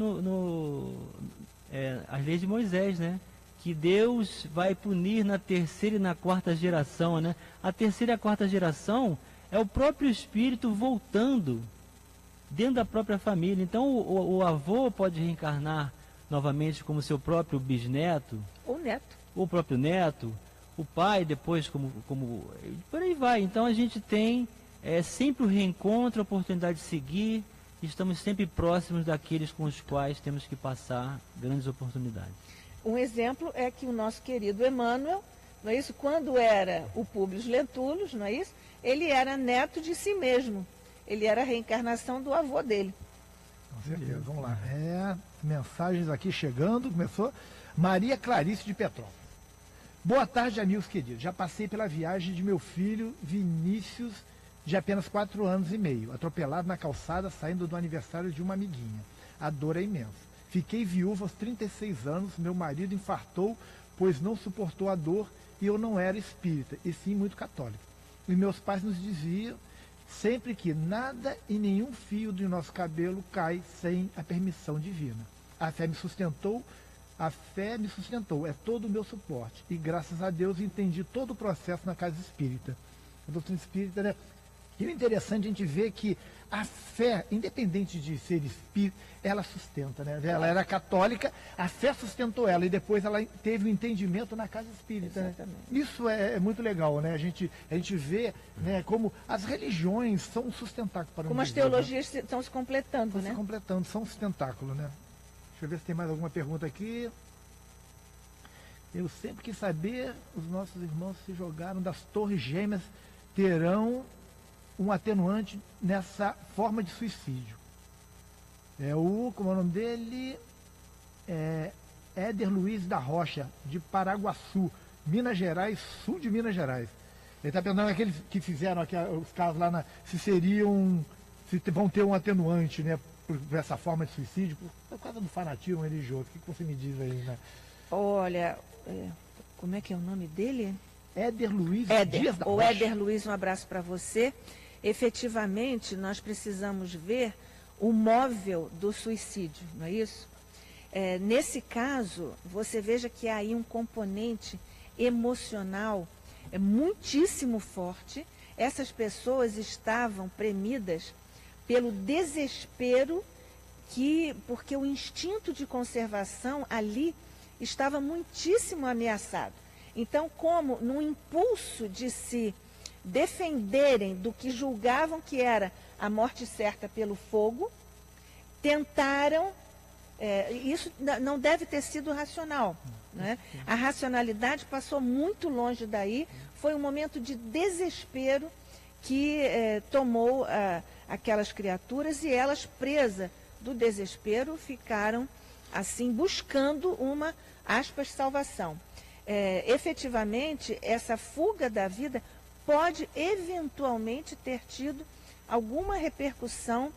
as leis de Moisés, né? Que Deus vai punir na terceira e na quarta geração, né? A terceira e a quarta geração é o próprio espírito voltando dentro da própria família. Então o avô pode reencarnar novamente como seu próprio bisneto. Ou neto. Ou o próprio neto. O pai depois como por aí vai. Então a gente tem sempre o reencontro, a oportunidade de seguir. Estamos sempre próximos daqueles com os quais temos que passar grandes oportunidades. Um exemplo é que o nosso querido Emmanuel, não é isso? Quando era o Públio Lentulus, não é isso? Ele era neto de si mesmo. Ele era a reencarnação do avô dele. Com certeza, vamos lá. Mensagens aqui chegando, começou. Maria Clarice de Petrópolis. Boa tarde, amigos queridos. Já passei pela viagem de meu filho Vinícius, de apenas 4 anos e meio, atropelado na calçada saindo do aniversário de uma amiguinha. A dor é imensa. Fiquei viúva aos 36 anos, meu marido infartou, pois não suportou a dor e eu não era espírita, e sim muito católico. E meus pais nos diziam sempre que nada e nenhum fio do nosso cabelo cai sem a permissão divina. A fé me sustentou, é todo o meu suporte. E graças a Deus entendi todo o processo na casa espírita. A doutrina espírita, né? E o interessante a gente ver que a fé, independente de ser espírita, ela sustenta, né? Ela era católica, a fé sustentou ela e depois ela teve o entendimento na casa espírita. Né? Isso é muito legal, né? A gente vê, né, como as religiões são um sustentáculo para o mundo. Como as teologias estão se completando, estão né? se completando, são um sustentáculo, né? Deixa eu ver se tem mais alguma pergunta aqui. Eu sempre quis saber, os nossos irmãos se jogaram das torres gêmeas, terão um atenuante nessa forma de suicídio. Como é o nome dele? Éder Luiz da Rocha, de Paraguaçu, Minas Gerais, sul de Minas Gerais. Ele está perguntando aqueles que fizeram aqui, os casos lá, se vão ter um atenuante, né, por essa forma de suicídio, por causa do fanatismo religioso. O que você me diz aí, né? Olha, como é que é o nome dele? Éder Luiz Dias da Rocha. O Éder Luiz, um abraço para você. Efetivamente, nós precisamos ver o móvel do suicídio, não é isso? Nesse caso, você veja que há aí um componente emocional muitíssimo forte. Essas pessoas estavam premidas pelo desespero, porque o instinto de conservação ali estava muitíssimo ameaçado. Então, como num impulso de se defenderem do que julgavam que era a morte certa pelo fogo, tentaram, isso não deve ter sido racional, né? A racionalidade passou muito longe daí, foi um momento de desespero que tomou aquelas criaturas e elas, presas do desespero, ficaram assim buscando uma, aspas, salvação. Efetivamente, essa fuga da vida pode eventualmente ter tido alguma repercussão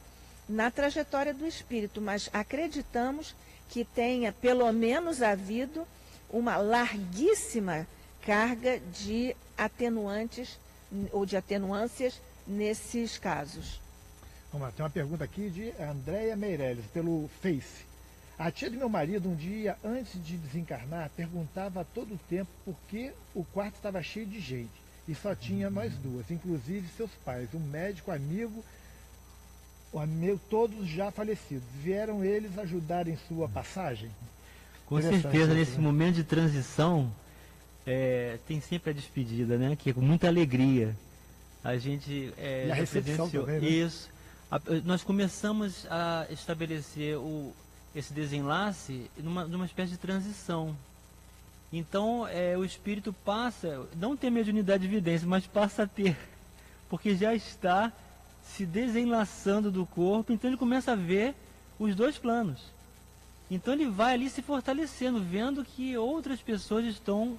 na trajetória do espírito, mas acreditamos que tenha pelo menos havido uma larguíssima carga de atenuantes ou de atenuâncias nesses casos. Vamos lá, tem uma pergunta aqui de Andréia Meirelles, pelo Face. A tia do meu marido, um dia antes de desencarnar, perguntava a todo tempo por que o quarto estava cheio de gente e só tinha nós duas, inclusive seus pais, um médico amigo, todos já falecidos. Vieram eles ajudar em sua passagem? Com certeza, nesse momento de transição, tem sempre a despedida, né? Que é com muita alegria. A gente e a recepção também, né? Isso. Nós começamos a estabelecer esse desenlace numa espécie de transição. Então, o espírito passa, não tem mediunidade de evidência, mas passa a ter, porque já está se desenlaçando do corpo, então ele começa a ver os dois planos. Então ele vai ali se fortalecendo, vendo que outras pessoas estão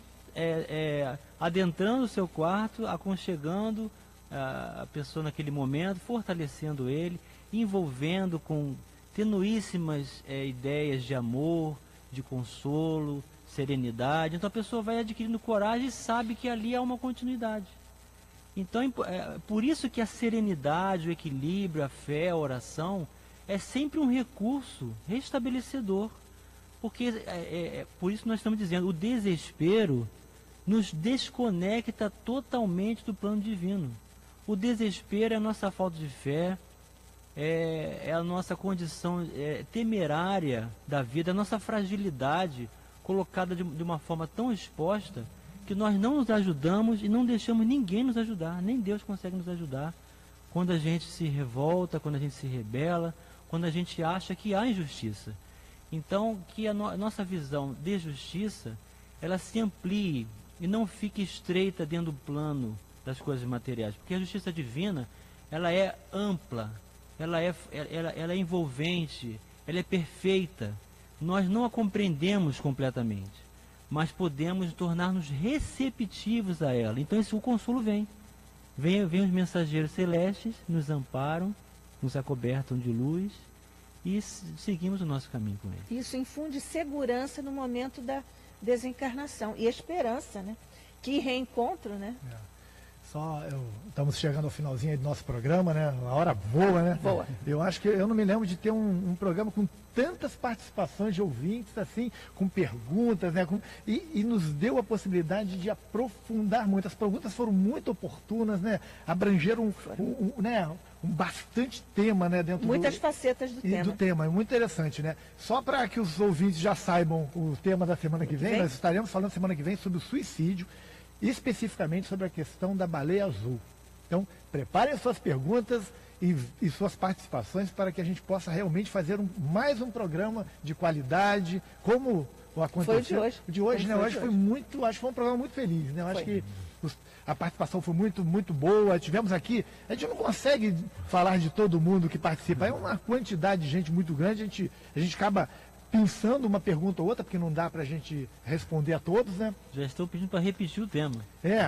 adentrando o seu quarto, aconchegando a pessoa naquele momento, fortalecendo ele, envolvendo com tenuíssimas ideias de amor, de consolo, serenidade. Então a pessoa vai adquirindo coragem e sabe que ali há uma continuidade. Então por isso que a serenidade, o equilíbrio, a fé, a oração é sempre um recurso restabelecedor. Porque por isso nós estamos dizendo, o desespero nos desconecta totalmente do plano divino. O desespero é a nossa falta de fé, é a nossa condição temerária da vida, a nossa fragilidade colocada de uma forma tão exposta que nós não nos ajudamos e não deixamos ninguém nos ajudar, nem Deus consegue nos ajudar quando a gente se revolta, quando a gente se rebela, quando a gente acha que há injustiça. Então, que a nossa visão de justiça, ela se amplie e não fique estreita dentro do plano das coisas materiais, porque a justiça divina, ela é ampla, ela é envolvente, ela é perfeita. Nós não a compreendemos completamente, mas podemos tornar-nos receptivos a ela. Então o consolo vem os mensageiros celestes, nos amparam, nos acobertam de luz e seguimos o nosso caminho com ele. Isso infunde segurança no momento da desencarnação e esperança, né? Que reencontro, né? Estamos chegando ao finalzinho aí do nosso programa, né? A hora voa, né? Voa. Eu acho que eu não me lembro de ter um programa com tantas participações de ouvintes, assim, com perguntas, né? E nos deu a possibilidade de aprofundar muito. As perguntas foram muito oportunas, né? Abrangeram um bastante tema, né? Dentro muitas facetas do tema. É muito interessante, né? Só para que os ouvintes já saibam o tema da semana que vem, nós estaremos falando semana que vem sobre o suicídio, especificamente sobre a questão da baleia azul. Então, preparem suas perguntas e suas participações para que a gente possa realmente fazer mais um programa de qualidade, como o aconteceu. Foi o de hoje, né? Hoje foi muito, acho que foi um programa muito feliz, né? Eu acho que a participação foi muito, muito boa. Tivemos aqui, a gente não consegue falar de todo mundo que participa, é uma quantidade de gente muito grande, a gente acaba pensando uma pergunta ou outra, porque não dá para a gente responder a todos, né? Já estou pedindo para repetir o tema.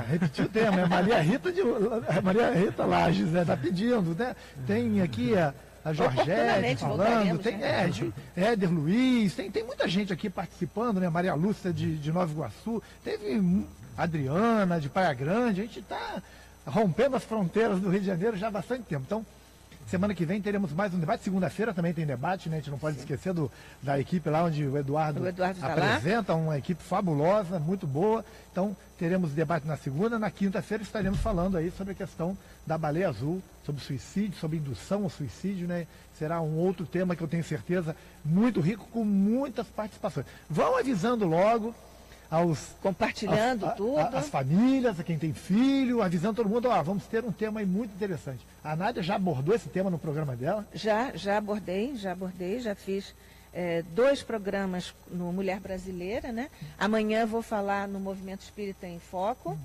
Repetir o tema. Maria Rita Lages, né? Está pedindo, né? Tem aqui a Georgette falando, tem Éder Luiz, tem muita gente aqui participando, né? Maria Lúcia de Nova Iguaçu, teve Adriana de Praia Grande, a gente está rompendo as fronteiras do Rio de Janeiro já há bastante tempo. Então, semana que vem teremos mais um debate. Segunda-feira também tem debate, né? A gente não pode esquecer da equipe lá onde o Eduardo apresenta, uma equipe fabulosa, muito boa. Então, teremos debate na segunda. Na quinta-feira estaremos falando aí sobre a questão da baleia azul, sobre suicídio, sobre indução ao suicídio, né? Será um outro tema que eu tenho certeza muito rico, com muitas participações. Vão avisando logo compartilhando tudo. As famílias, a quem tem filho, avisando todo mundo, vamos ter um tema aí muito interessante. A Nádia já abordou esse tema no programa dela? Já abordei, já fiz 2 programas no Mulher Brasileira, né? Amanhã vou falar no Movimento Espírita em Foco.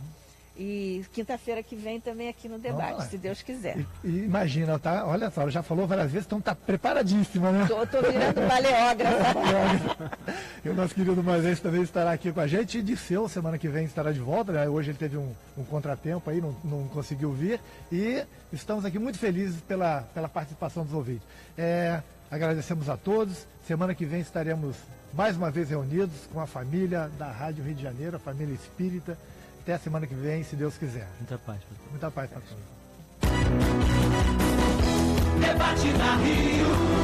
E quinta-feira que vem também aqui no debate, se Deus quiser. E imagina, tá? Olha só, ela já falou várias vezes, então tá preparadíssima, né? Tô virando baleógrafa. E o nosso querido Moisés também estará aqui com a gente. E Disseu, semana que vem, estará de volta, né? Hoje ele teve um contratempo aí, não conseguiu vir. E estamos aqui muito felizes pela participação dos ouvintes. Agradecemos a todos. Semana que vem estaremos mais uma vez reunidos com a família da Rádio Rio de Janeiro, a família espírita. Até a semana que vem, se Deus quiser. Muita paz, pastor. Muita paz, pastor. Debate na Rio.